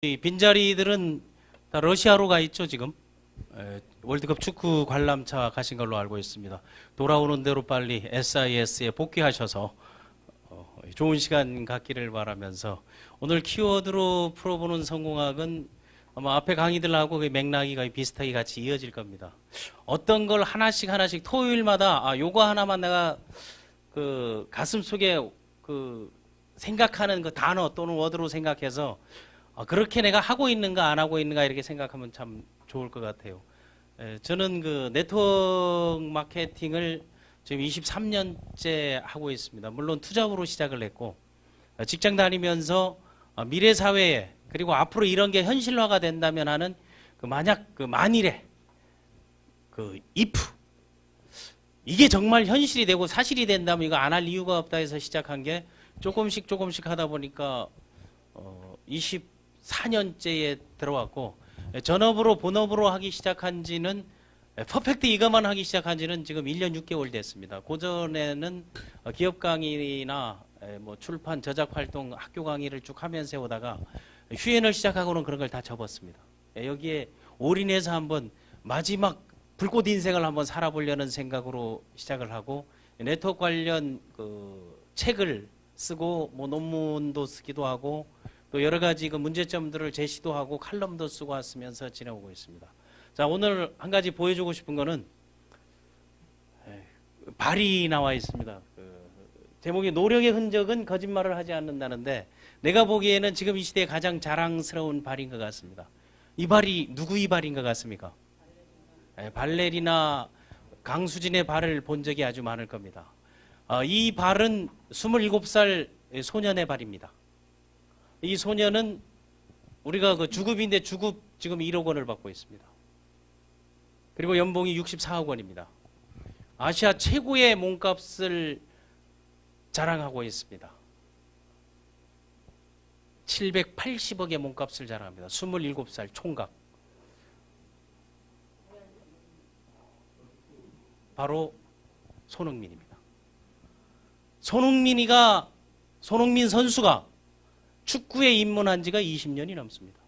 이 빈자리들은 다 러시아로 가 있죠, 지금. 월드컵 축구 관람차 가신 걸로 알고 있습니다. 돌아오는 대로 빨리 SIS에 복귀하셔서 좋은 시간 갖기를 바라면서 오늘 키워드로 풀어보는 성공학은 아마 앞에 강의들하고 그 맥락이 거의 비슷하게 같이 이어질 겁니다. 어떤 걸 하나씩 토요일마다 요거 하나만 내가 그 가슴 속에 그 생각하는 그 단어 또는 워드로 생각해서 그렇게 내가 하고 있는가 안 하고 있는가 이렇게 생각하면 참 좋을 것 같아요. 저는 그 네트워크 마케팅을 지금 23년째 하고 있습니다. 물론 투잡으로 시작을 했고 직장 다니면서 미래 사회에 그리고 앞으로 이런 게 현실화가 된다면 하는 그 만약 그 만일에 그 if 이게 정말 현실이 되고 사실이 된다면 이거 안 할 이유가 없다 해서 시작한 게 조금씩 하다 보니까 24년째에 들어왔고 전업으로 본업으로 하기 시작한 지는 퍼펙트 이것만 하기 시작한 지는 지금 1년 6개월 됐습니다. 그전에는 기업 강의나 뭐 출판 저작 활동 학교 강의를 쭉 하면서 해오다가 휴연을 시작하고는 그런 걸 다 접었습니다. 여기에 올인해서 한번 마지막 불꽃 인생을 한번 살아보려는 생각으로 시작을 하고 네트워크 관련 그 책을 쓰고 뭐 논문도 쓰기도 하고 또 여러 가지 그 문제점들을 제시도 하고 칼럼도 쓰고 왔으면서 지내오고 있습니다. 자, 오늘 한 가지 보여주고 싶은 거는 발이 나와 있습니다. 제목이 노력의 흔적은 거짓말을 하지 않는다는데 내가 보기에는 지금 이 시대에 가장 자랑스러운 발인 것 같습니다. 이 발이 누구 이 발인 것 같습니까? 발레리나 강수진의 발을 본 적이 아주 많을 겁니다. 이 발은 27살 소년의 발입니다. 이 소년은 우리가 그 주급인데 주급 지금 1억 원을 받고 있습니다. 그리고 연봉이 64억 원입니다. 아시아 최고의 몸값을 자랑하고 있습니다. 780억의 몸값을 자랑합니다. 27살 총각. 바로 손흥민입니다. 손흥민 선수가 축구에 입문한 지가 20년이 넘습니다.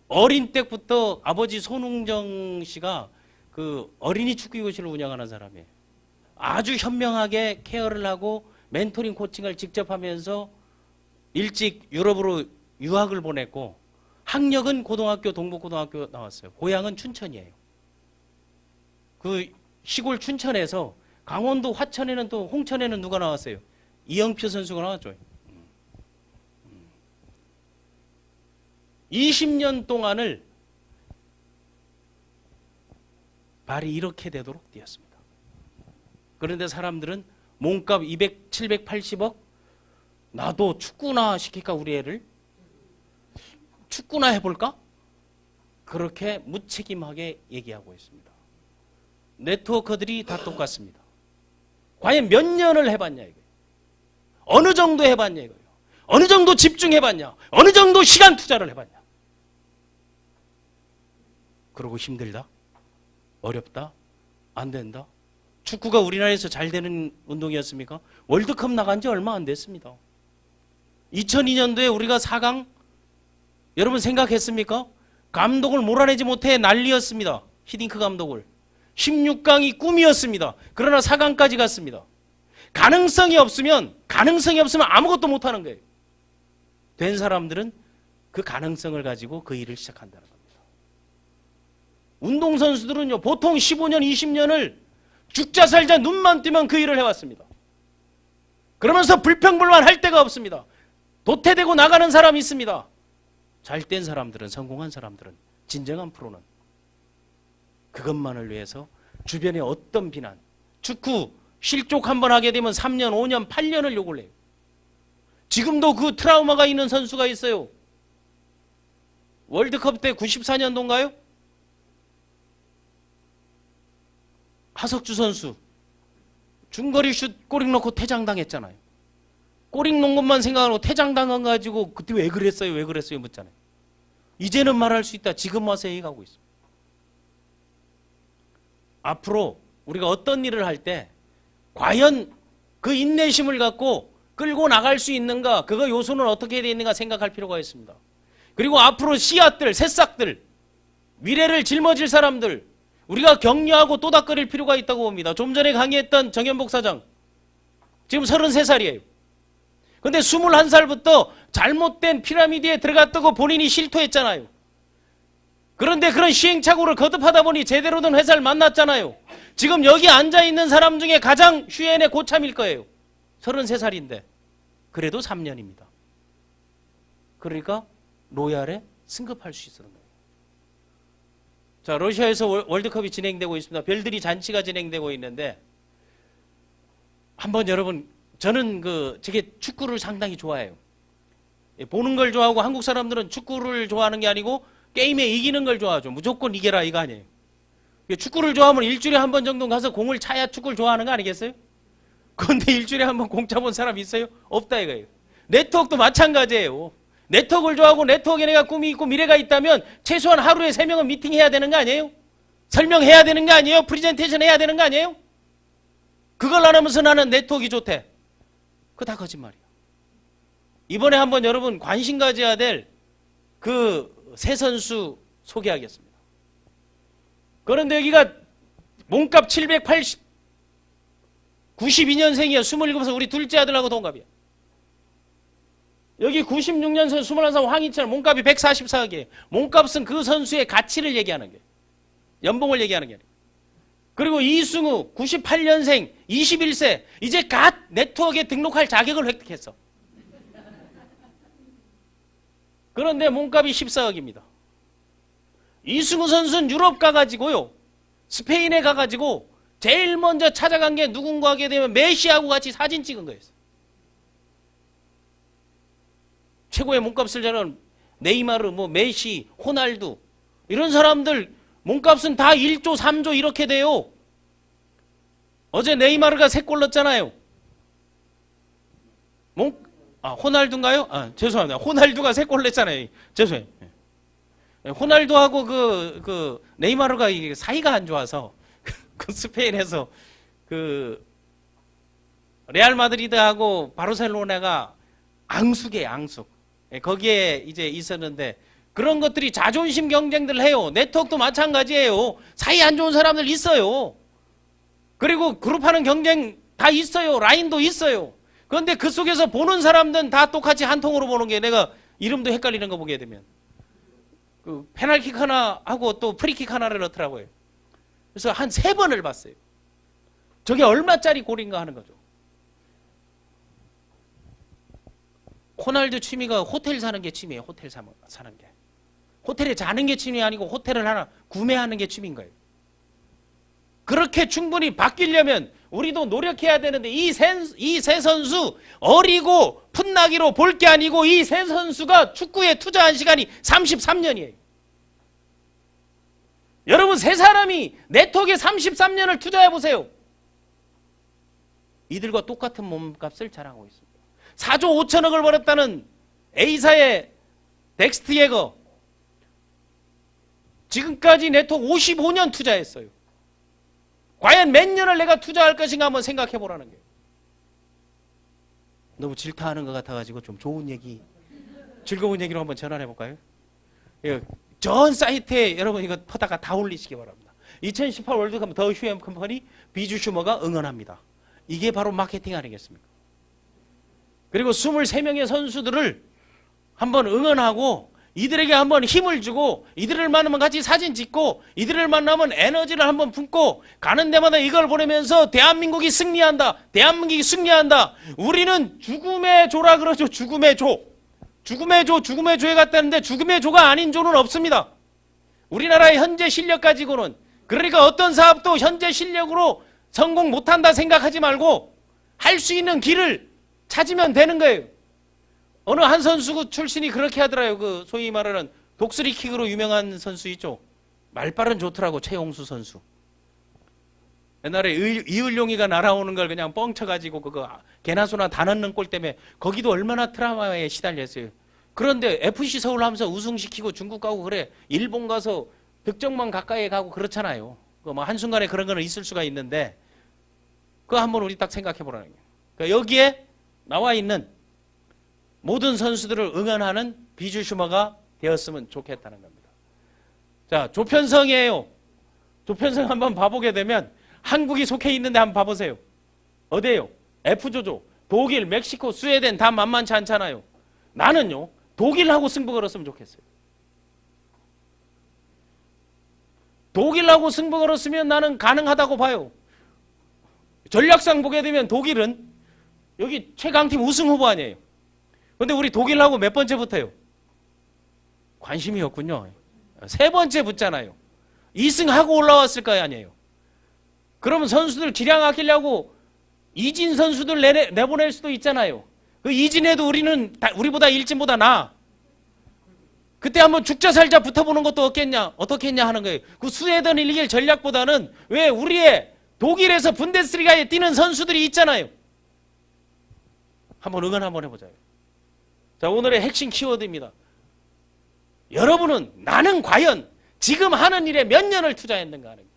어린 때부터 아버지 손흥정 씨가 그 어린이 축구교실을 운영하는 사람이에요. 아주 현명하게 케어를 하고 멘토링 코칭을 직접 하면서 일찍 유럽으로 유학을 보냈고 학력은 고등학교 동북고등학교 나왔어요. 고향은 춘천이에요. 그 시골 춘천에서 강원도 화천에는 또 홍천에는 누가 나왔어요? 이영표 선수가 나왔죠. 20년 동안을 발이 이렇게 되도록 뛰었습니다. 그런데 사람들은 몸값 780억? 나도 축구나 시킬까 우리 애를? 축구나 해볼까? 그렇게 무책임하게 얘기하고 있습니다. 네트워커들이 다 똑같습니다. 과연 몇 년을 해봤냐 이거예요. 어느 정도 해봤냐 이거예요. 어느 정도 집중해봤냐. 어느 정도 시간 투자를 해봤냐. 그러고 힘들다? 어렵다? 안 된다? 축구가 우리나라에서 잘 되는 운동이었습니까? 월드컵 나간 지 얼마 안 됐습니다. 2002년도에 우리가 4강 여러분 생각했습니까? 감독을 몰아내지 못해 난리였습니다. 히딩크 감독을. 16강이 꿈이었습니다. 그러나 4강까지 갔습니다. 가능성이 없으면 아무것도 못하는 거예요. 된 사람들은 그 가능성을 가지고 그 일을 시작한다는 겁니다. 운동선수들은요 보통 15년 20년을 죽자 살자 눈만 뜨면 그 일을 해왔습니다. 그러면서 불평불만 할 데가 없습니다. 도태되고 나가는 사람이 있습니다. 잘된 사람들은, 성공한 사람들은, 진정한 프로는 그것만을 위해서 주변의 어떤 비난, 축구 실족 한번 하게 되면 3년, 5년, 8년을 요구를 해요. 지금도 그 트라우마가 있는 선수가 있어요. 월드컵 때 94년도인가요? 하석주 선수 중거리 슛 꼬릭 넣고 퇴장당했잖아요. 꼬릭 넣은 것만 생각하고 퇴장당한 가지고 그때 왜 그랬어요 묻잖아요. 이제는 말할 수 있다. 지금 와서 얘기하고 있습니다. 앞으로 우리가 어떤 일을 할 때 과연 그 인내심을 갖고 끌고 나갈 수 있는가, 그거 요소는 어떻게 되어 있는가 생각할 필요가 있습니다. 그리고 앞으로 씨앗들, 새싹들, 미래를 짊어질 사람들, 우리가 격려하고 또닥거릴 필요가 있다고 봅니다. 좀 전에 강의했던 정현복 사장, 지금 33살이에요. 근데 21살부터 잘못된 피라미드에 들어갔다고 본인이 실토했잖아요. 그런데 그런 시행착오를 거듭하다 보니 제대로 된 회사를 만났잖아요. 지금 여기 앉아있는 사람 중에 가장 휴엔의 고참일 거예요. 33살인데 그래도 3년입니다. 그러니까 로얄에 승급할 수 있었던 거예요. 자, 러시아에서 월드컵이 진행되고 있습니다. 별들이 잔치가 진행되고 있는데 한번 여러분, 저는 저게 축구를 상당히 좋아해요. 보는 걸 좋아하고, 한국 사람들은 축구를 좋아하는 게 아니고 게임에 이기는 걸 좋아하죠. 무조건 이겨라 이거 아니에요. 축구를 좋아하면 일주일에 한 번 정도 가서 공을 차야 축구를 좋아하는 거 아니겠어요? 그런데 일주일에 한 번 공 차본 사람 있어요? 없다 이거예요. 네트워크도 마찬가지예요. 네트워크를 좋아하고 네트워크에 내가 꿈이 있고 미래가 있다면 최소한 하루에 3명은 미팅해야 되는 거 아니에요? 설명해야 되는 거 아니에요? 프레젠테이션 해야 되는 거 아니에요? 그걸 안 하면서 나는 네트워크가 좋대. 그거 다 거짓말이야. 이번에 한번 여러분 관심 가져야 될 그 새 선수 소개하겠습니다. 그런데 여기가 몸값 780, 92년생이야. 27살 우리 둘째 아들하고 동갑이야. 여기 96년생 21살 황희철 몸값이 144억이에요. 몸값은 그 선수의 가치를 얘기하는 거예요. 연봉을 얘기하는 게 아니에요. 그리고 이승우 98년생 21세 이제 갓 네트워크에 등록할 자격을 획득했어. 그런데 몸값이 14억입니다. 이승우 선수는 유럽 가가지고요. 스페인에 가가지고 제일 먼저 찾아간 게 누군가 하게 되면 메시하고 같이 사진 찍은 거였어요. 최고의 몸값을 자는 네이마르, 메시, 호날두 이런 사람들 몸값은 다 1조, 3조 이렇게 돼요. 어제 네이마르가 3골 넣었잖아요. 호날두인가요? 죄송합니다. 호날두가 3골 냈잖아요. 죄송해요. 호날두하고 네이마르가 사이가 안 좋아서 그 스페인에서 레알 마드리드하고 바르셀로나가 앙숙이에요, 앙숙. 거기에 이제 있었는데 그런 것들이 자존심 경쟁들 해요. 네트워크도 마찬가지예요. 사이 안 좋은 사람들 있어요. 그리고 그룹하는 경쟁 다 있어요. 라인도 있어요. 그런데 그 속에서 보는 사람들은 다 똑같이 한 통으로 보는 게 내가 이름도 헷갈리는 거 보게 되면 페널킥 하나 하고 또 프리킥 하나를 넣더라고요. 그래서 한 3번을 봤어요. 저게 얼마짜리 골인가 하는 거죠. 호날두 취미가 호텔 사는 게 취미예요. 호텔 사는 게. 호텔에 자는 게 취미 아니고 호텔을 하나 구매하는 게 취미인 거예요. 그렇게 충분히 바뀌려면 우리도 노력해야 되는데 이 세 선수 어리고 풋나기로 볼 게 아니고 이 세 선수가 축구에 투자한 시간이 33년이에요. 여러분 세 사람이 네트워크에 33년을 투자해 보세요. 이들과 똑같은 몸값을 자랑하고 있습니다. 4조 5천억을 벌었다는 A사의 덱스트 예거 지금까지 네트워크 55년 투자했어요. 과연 몇 년을 내가 투자할 것인가 한번 생각해 보라는 거예요. 너무 질타하는 것 같아가지고 좀 좋은 얘기, 즐거운 얘기로 한번 전환해 볼까요? 전 사이트에 여러분 이거 퍼다가 다 올리시기 바랍니다. 2018 월드컵 더 휴엠 컴퍼니 비주 슈머가 응원합니다. 이게 바로 마케팅 아니겠습니까? 그리고 23명의 선수들을 한번 응원하고 이들에게 한번 힘을 주고 이들을 만나면 같이 사진 찍고 이들을 만나면 에너지를 한번 품고 가는 데마다 이걸 보내면서 대한민국이 승리한다. 대한민국이 승리한다. 우리는 죽음의 조라 그러죠. 죽음의 조. 죽음의 조, 죽음의 조에 갔다는데 죽음의 조가 아닌 조는 없습니다. 우리나라의 현재 실력 가지고는. 그러니까 어떤 사업도 현재 실력으로 성공 못한다 생각하지 말고 할 수 있는 길을 찾으면 되는 거예요. 어느 한 선수 출신이 그렇게 하더라고요. 소위 말하는 독수리킥으로 유명한 선수 있죠. 말빨은 좋더라고. 최용수 선수. 옛날에 이을용이가 날아오는 걸 그냥 뻥쳐가지고 그거 개나 소나 다 넣는 골 때문에 거기도 얼마나 트라우마에 시달렸어요. 그런데 FC 서울 하면서 우승시키고 중국 가고 그래. 일본 가서 득점만 가까이 가고 그렇잖아요. 뭐 한순간에 그런 거는 있을 수가 있는데 그거 한번 우리 딱 생각해 보라는 거예요. 그러니까 여기에 나와 있는 모든 선수들을 응원하는 비주 슈머가 되었으면 좋겠다는 겁니다. 자, 조편성이에요. 조편성 한번 봐보게 되면 한국이 속해 있는데 한번 봐보세요. 어디예요? F조조. 독일, 멕시코, 스웨덴 다 만만치 않잖아요. 나는요, 독일하고 승부 걸었으면 좋겠어요. 독일하고 승부 걸었으면 나는 가능하다고 봐요. 전략상 보게 되면 독일은 여기 최강팀 우승 후보 아니에요. 근데 우리 독일하고 몇 번째 붙어요? 관심이 없군요. 세 번째 붙잖아요. 2승하고 올라왔을 거 아니에요. 그러면 선수들 기량 아끼려고 이진 선수들 내보낼 수도 있잖아요. 그 이진해도 우리보다 일진보다 나아. 그때 한번 죽자 살자 붙어보는 것도 어떻게 했냐 하는 거예요. 그 스웨덴 1길 전략보다는 왜 우리의 독일에서 분데스리가에 뛰는 선수들이 있잖아요. 한번 응원 한번 해보자요. 자, 오늘의 핵심 키워드입니다. 여러분은 나는 과연 지금 하는 일에 몇 년을 투자했는가 하는 거예요.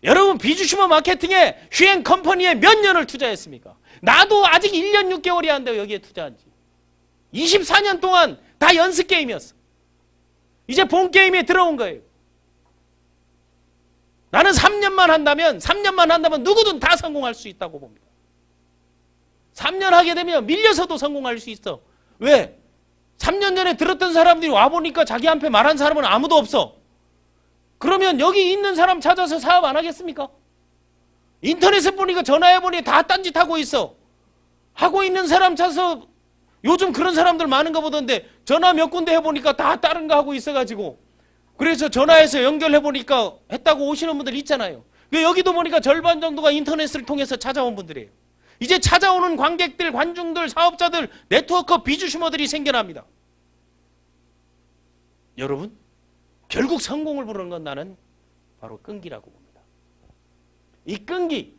여러분 비주슈머 마케팅에 휘행 컴퍼니에 몇 년을 투자했습니까? 나도 아직 1년 6개월이 안 돼요. 여기에 투자한 지. 24년 동안 다 연습 게임이었어. 이제 본 게임에 들어온 거예요. 나는 3년만 한다면 누구든 다 성공할 수 있다고 봅니다. 3년 하게 되면 밀려서도 성공할 수 있어. 왜? 3년 전에 들었던 사람들이 와보니까 자기한테 말한 사람은 아무도 없어. 그러면 여기 있는 사람 찾아서 사업 안 하겠습니까? 인터넷에 보니까 전화해보니 다 딴짓하고 있어. 하고 있는 사람 찾아서 요즘 그런 사람들 많은 거 보던데 전화 몇 군데 해보니까 다 다른 거 하고 있어가지고 그래서 전화해서 연결해보니까 했다고 오시는 분들 있잖아요. 여기도 보니까 절반 정도가 인터넷을 통해서 찾아온 분들이에요. 이제 찾아오는 관객들, 관중들, 사업자들, 네트워크 비주슈머들이 생겨납니다. 여러분, 결국 성공을 부르는 건 나는 바로 끈기라고 봅니다. 이 끈기,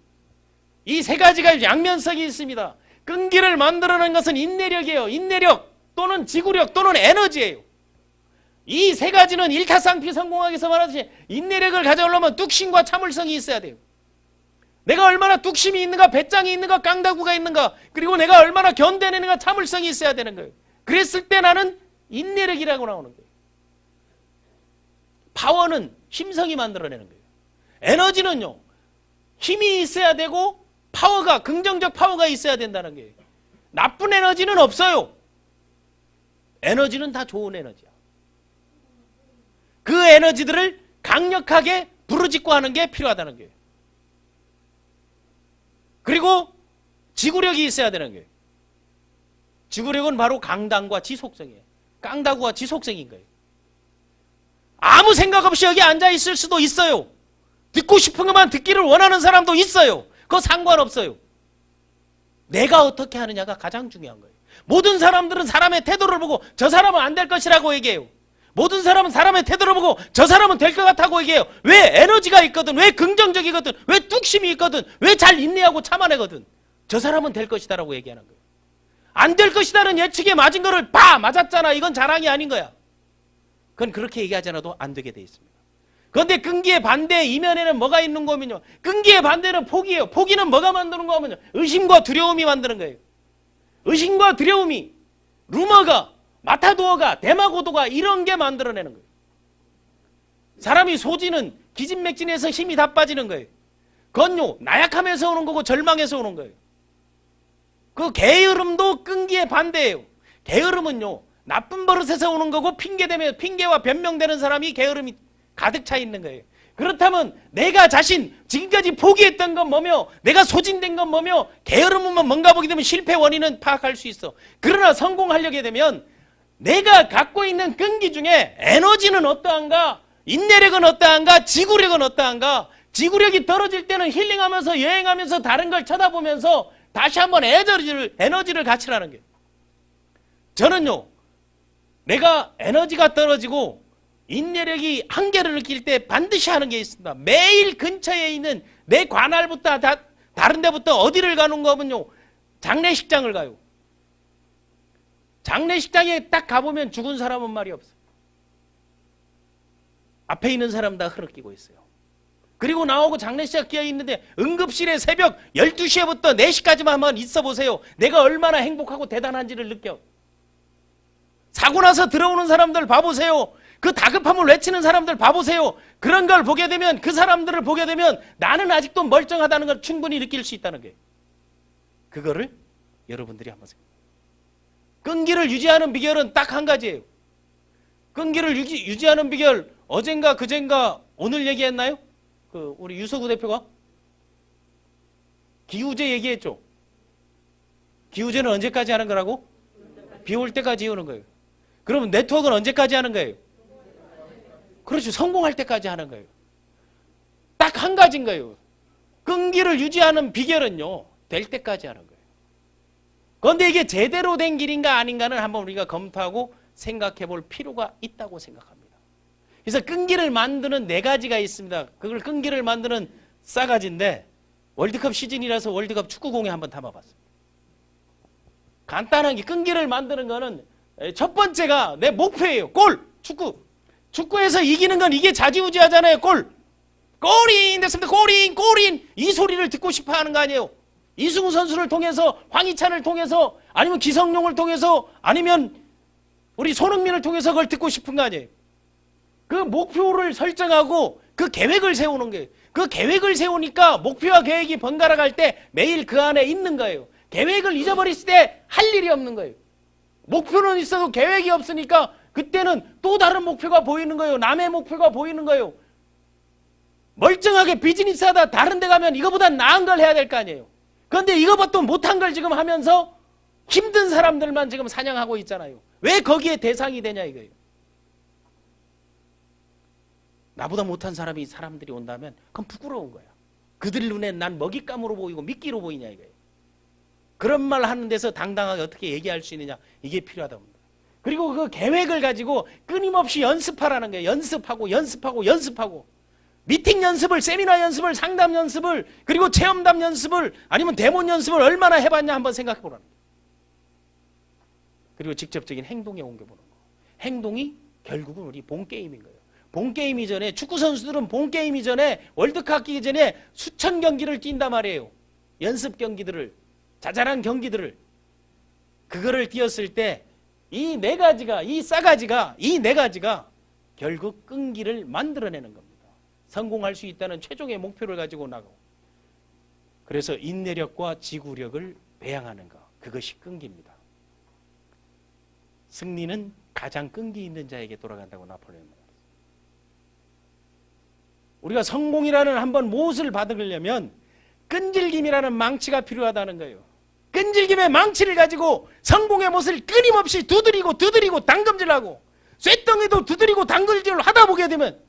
이 세 가지가 양면성이 있습니다. 끈기를 만들어낸 것은 인내력이에요. 인내력 또는 지구력 또는 에너지예요. 이 세 가지는 일타쌍피 성공하기 위해서 말하듯이 인내력을 가져오려면 뚝심과 참을성이 있어야 돼요. 내가 얼마나 뚝심이 있는가, 배짱이 있는가, 깡다구가 있는가, 그리고 내가 얼마나 견뎌내는가, 참을성이 있어야 되는 거예요. 그랬을 때 나는 인내력이라고 나오는 거예요. 파워는 힘성이 만들어내는 거예요. 에너지는요, 힘이 있어야 되고 파워가, 긍정적 파워가 있어야 된다는 거예요. 나쁜 에너지는 없어요. 에너지는 다 좋은 에너지야. 그 에너지들을 강력하게 부르짖고 하는 게 필요하다는 거예요. 그리고 지구력이 있어야 되는 거예요. 지구력은 바로 강단과 지속성이에요. 깡다구와 지속성인 거예요. 아무 생각 없이 여기 앉아 있을 수도 있어요. 듣고 싶은 것만 듣기를 원하는 사람도 있어요. 그거 상관없어요. 내가 어떻게 하느냐가 가장 중요한 거예요. 모든 사람들은 사람의 태도를 보고 저 사람은 안 될 것이라고 얘기해요. 모든 사람은 사람의 태도를 보고 저 사람은 될 것 같다고 얘기해요. 왜? 에너지가 있거든. 왜 긍정적이거든. 왜 뚝심이 있거든. 왜 잘 인내하고 참아내거든. 저 사람은 될 것이다라고 얘기하는 거예요. 안 될 것이다는 예측에 맞은 거를 맞았잖아. 이건 자랑이 아닌 거야. 그건 그렇게 얘기하지 않아도 안 되게 돼 있습니다. 그런데 끈기의 반대 이면에는 뭐가 있는 거면요. 끈기의 반대는 포기예요. 포기는 뭐가 만드는 거면요. 의심과 두려움이 만드는 거예요. 의심과 두려움이 루머가, 마타도어가, 데마고도가 이런 게 만들어내는 거예요. 사람이 소지는 기진맥진해서 힘이 다 빠지는 거예요. 그건요, 나약함에서 오는 거고 절망에서 오는 거예요. 그 게으름도 끈기의 반대예요. 게으름은요, 나쁜 버릇에서 오는 거고 핑계와 변명되는 사람이 게으름이 가득 차 있는 거예요. 그렇다면 내가 자신 지금까지 포기했던 건 뭐며 내가 소진된 건 뭐며 게으름은 뭔가 보게 되면 실패 원인은 파악할 수 있어. 그러나 성공하려게 되면 내가 갖고 있는 끈기 중에 에너지는 어떠한가, 인내력은 어떠한가, 지구력은 어떠한가. 지구력이 떨어질 때는 힐링하면서 여행하면서 다른 걸 쳐다보면서 다시 한번 에너지를 갖추라는 거예요. 저는요, 내가 에너지가 떨어지고 인내력이 한계를 느낄 때 반드시 하는 게 있습니다. 매일 근처에 있는 내 관할부터 다른 데부터 어디를 가는 거면요, 장례식장을 가요. 장례식장에 딱 가보면 죽은 사람은 말이 없어요. 앞에 있는 사람 다 흐느끼고 있어요. 그리고 나오고 장례식 끼어 있는데 응급실에 새벽 12시에부터 4시까지만 한번 있어 보세요. 내가 얼마나 행복하고 대단한지를 느껴. 사고 나서 들어오는 사람들 봐보세요. 그 다급함을 외치는 사람들 봐보세요. 그런 걸 보게 되면, 그 사람들을 보게 되면 나는 아직도 멀쩡하다는 걸 충분히 느낄 수 있다는 거예요. 그거를 여러분들이 한번 생각해요. 끈기를 유지하는 비결은 딱 한 가지예요. 끈기를 유지하는 비결, 어젠가 그젠가 오늘 얘기했나요? 우리 유석우 대표가 기우제 얘기했죠. 기우제는 언제까지 하는 거라고? 비 올 때까지 해오는 거예요. 그러면 네트워크는 언제까지 하는 거예요? 그렇죠. 성공할 때까지 하는 거예요. 딱 한 가지인 거예요. 끈기를 유지하는 비결은요, 될 때까지 하는 거예요. 그런데 이게 제대로 된 길인가 아닌가는 한번 우리가 검토하고 생각해 볼 필요가 있다고 생각합니다. 그래서 끈기를 만드는 4가지가 있습니다. 그걸 끈기를 만드는 싸가지인데, 월드컵 시즌이라서 월드컵 축구공에 한번 담아봤습니다. 간단한 게, 끈기를 만드는 거는 첫 번째가 내 목표예요. 골! 축구! 축구에서 이기는 건 이게 좌지우지하잖아요. 골! 골인 됐습니다. 골인! 골인! 이 소리를 듣고 싶어 하는 거 아니에요. 이승우 선수를 통해서, 황희찬을 통해서, 아니면 기성용을 통해서, 아니면 우리 손흥민을 통해서 그걸 듣고 싶은 거 아니에요. 그 목표를 설정하고 그 계획을 세우는 거예요. 그 계획을 세우니까 목표와 계획이 번갈아 갈 때 매일 그 안에 있는 거예요. 계획을 잊어버렸을 때 할 일이 없는 거예요. 목표는 있어도 계획이 없으니까 그때는 또 다른 목표가 보이는 거예요. 남의 목표가 보이는 거예요. 멀쩡하게 비즈니스 하다 다른 데 가면 이거보다 나은 걸 해야 될 거 아니에요. 그런데 이거보다 못한 걸 지금 하면서 힘든 사람들만 지금 사냥하고 있잖아요. 왜 거기에 대상이 되냐 이거예요. 나보다 못한 사람들이 온다면 그건 부끄러운 거야. 그들 눈에 난 먹잇감으로 보이고 미끼로 보이냐 이거예요. 그런 말 하는 데서 당당하게 어떻게 얘기할 수 있느냐, 이게 필요하다고 합니다. 그리고 그 계획을 가지고 끊임없이 연습하라는 거예요. 연습하고 연습하고 연습하고, 미팅 연습을, 세미나 연습을, 상담 연습을, 그리고 체험담 연습을, 아니면 대본 연습을 얼마나 해봤냐 한번 생각해 보라는 거예요. 그리고 직접적인 행동에 옮겨보는 거. 행동이 결국은 우리 본게임인 거예요. 본게임 이전에, 축구 선수들은 본게임 이전에, 월드컵 끼기 전에 수천 경기를 뛴단 말이에요. 연습 경기들을, 자잘한 경기들을. 그거를 뛰었을 때 이 4가지가, 이 싸가지가, 이 4가지가 결국 끈기를 만들어내는 겁니다. 성공할 수 있다는 최종의 목표를 가지고 나가고, 그래서 인내력과 지구력을 배양하는 것, 그것이 끈기입니다. 승리는 가장 끈기 있는 자에게 돌아간다고 나폴레옹 말합니다. 우리가 성공이라는 한번 못을 받으려면 끈질김이라는 망치가 필요하다는 거예요. 끈질김의 망치를 가지고 성공의 못을 끊임없이 두드리고 당금질하고, 쇳덩이도 두드리고 당금질을 하다 보게 되면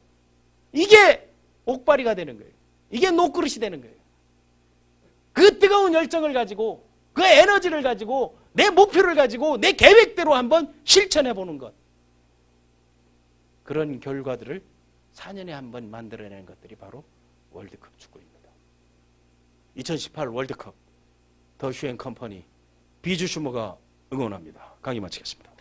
이게 옥발이가 되는 거예요. 이게 녹그릇이 되는 거예요. 그 뜨거운 열정을 가지고, 그 에너지를 가지고, 내 목표를 가지고 내 계획대로 한번 실천해 보는 것, 그런 결과들을 4년에 한번 만들어내는 것들이 바로 월드컵 축구입니다. 2018 월드컵 더 휴앤 컴퍼니 비주 슈머가 응원합니다. 강의 마치겠습니다.